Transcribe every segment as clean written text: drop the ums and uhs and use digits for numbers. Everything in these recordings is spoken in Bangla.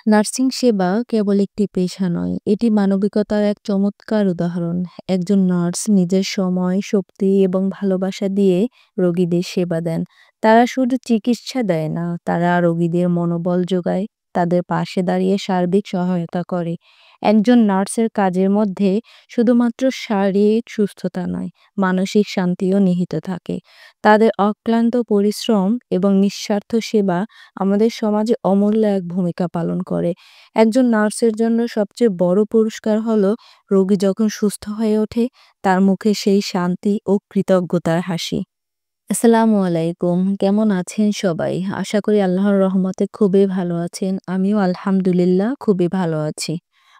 নার্সিং সেবা কেবল একটি পেশা নয়, এটি মানবিকতার এক চমৎকার উদাহরণ। একজন নার্স নিজের সময়, শক্তি এবং ভালোবাসা দিয়ে রোগীদের সেবা দেন। তারা শুধু চিকিৎসা দেয় না, তারা রোগীদের মনোবল যোগায়, তাদের পাশে দাঁড়িয়ে সার্বিক সহায়তা করে। একজন নার্সের কাজের মধ্যে শুধুমাত্র শারীরিক সুস্থতা নয়, মানসিক শান্তিও নিহিত থাকে। তাদের অক্লান্ত পরিশ্রম এবং নিঃস্বার্থ সেবা আমাদের সমাজে অমূল্য এক ভূমিকা পালন করে। একজন নার্সের জন্য সবচেয়ে বড় পুরস্কার হলো রোগী যখন সুস্থ হয়ে ওঠে, তার মুখে সেই শান্তি ও কৃতজ্ঞতার হাসি। আসসালামু আলাইকুম। কেমন আছেন সবাই? আশা করি আল্লাহর রহমতে খুবই ভালো আছেন। আমিও আলহামদুলিল্লাহ খুবই ভালো আছি।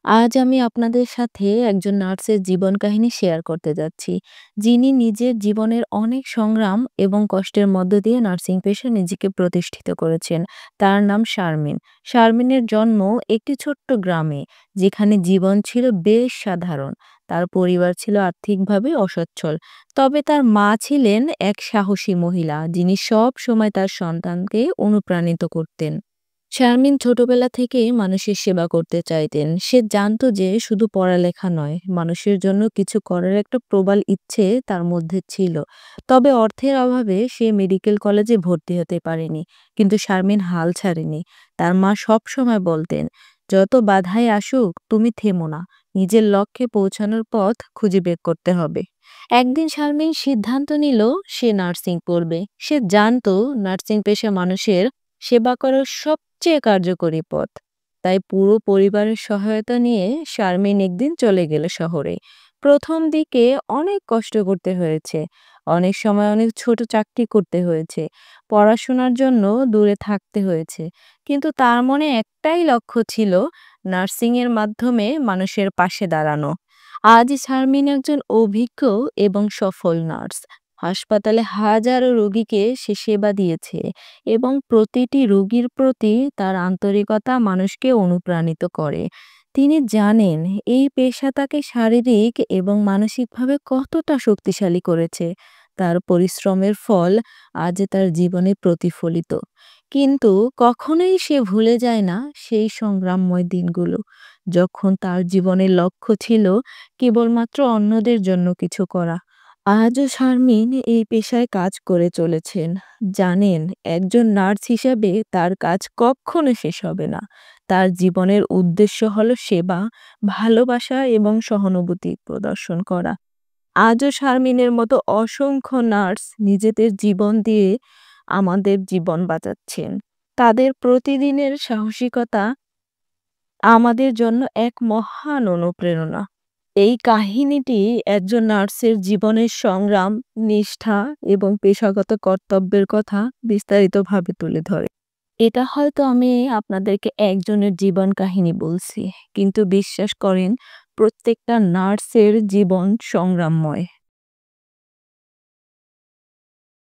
আজ আমি আপনাদের সাথে একজন নার্সের জীবন কাহিনী শেয়ার করতে যাচ্ছি, যিনি নিজের জীবনের অনেক সংগ্রাম এবং কষ্টের মধ্য দিয়ে নার্সিং পেশায় নিজেকে প্রতিষ্ঠিত করেছেন। তার নাম শারমিন। শারমিনের জন্ম একটি ছোট্ট গ্রামে, যেখানে জীবন ছিল বেশ সাধারণ। তার পরিবার ছিল আর্থিকভাবে অসচ্ছল। তবে তার মা ছিলেন এক সাহসী মহিলা, যিনি সব সময় তার সন্তানকে অনুপ্রাণিত করতেন। শারমিন ছোটবেলা থেকেই মানুষের সেবা করতে চাইতেন। সে জানতো যে শুধু পড়ালেখা নয়, মানুষের জন্য কিছু করার একটা প্রবল ইচ্ছে তার মধ্যে ছিল। তবে অর্থের অভাবে সে মেডিকেল কলেজে ভর্তি হতে পারেনি। কিন্তু শারমিন হাল ছাড়েনি। তার মা সব সময় বলতেন, যত বাধাই আসুক তুমি থেমো না, নিজের লক্ষ্যে পৌঁছানোর পথ খুঁজে বের করতে হবে। একদিন শারমিন সিদ্ধান্ত নিল সে নার্সিং পড়বে। সে জানতো নার্সিং পেশা মানুষের সেবা করার সবচেয়ে কার্যকরী পথ। তাই পুরো পরিবারের সহায়তা নিয়ে শারমিন একদিন চলে গেল শহরে। প্রথম দিকে অনেক কষ্ট করতে হয়েছে, অনেক সময় অনেক ছোট চাকরি করতে হয়েছে, পড়াশোনার জন্য দূরে থাকতে হয়েছে। কিন্তু তার মনে একটাই লক্ষ্য ছিল, নার্সিং এর মাধ্যমে মানুষের পাশে দাঁড়ানো। আজ শারমিন একজন অভিজ্ঞ এবং সফল নার্স। হাসপাতালে হাজারো রোগীকে সে সেবা দিয়েছে এবং প্রতিটি রোগীর প্রতি তার আন্তরিকতা মানুষকে অনুপ্রাণিত করে। তিনি জানেন এই পেশা তাকে শারীরিক এবং মানসিকভাবে কতটা শক্তিশালী করেছে। তার পরিশ্রমের ফল আজ তার জীবনে প্রতিফলিত। কিন্তু কখনোই সে ভুলে যায় না সেই সংগ্রামময় দিনগুলো, যখন তার জীবনের লক্ষ্য ছিল কেবলমাত্র অন্যদের জন্য কিছু করা। আজও শারমিন এই পেশায় কাজ করে চলেছেন। জানেন, একজন নার্স হিসেবে তার কাজ কখনো শেষ হবে না। তার জীবনের উদ্দেশ্য হলো সেবা, ভালোবাসা এবং সহানুভূতি প্রদর্শন করা। আজও শারমিনের মতো অসংখ্য নার্স নিজেদের জীবন দিয়ে আমাদের জীবন বাঁচাচ্ছেন। তাদের প্রতিদিনের সাহসিকতা আমাদের জন্য এক মহান অনুপ্রেরণা। এই কাহিনীটি একজন নার্সের জীবনের সংগ্রাম, নিষ্ঠা এবং পেশাগত কর্তব্যের কথা বিস্তারিতভাবে তুলে ধরে। এটা হয়তো আমি আপনাদেরকে একজনের জীবন কাহিনী বলছি, কিন্তু বিশ্বাস করেন প্রত্যেকটা নার্সের জীবন সংগ্রামময়।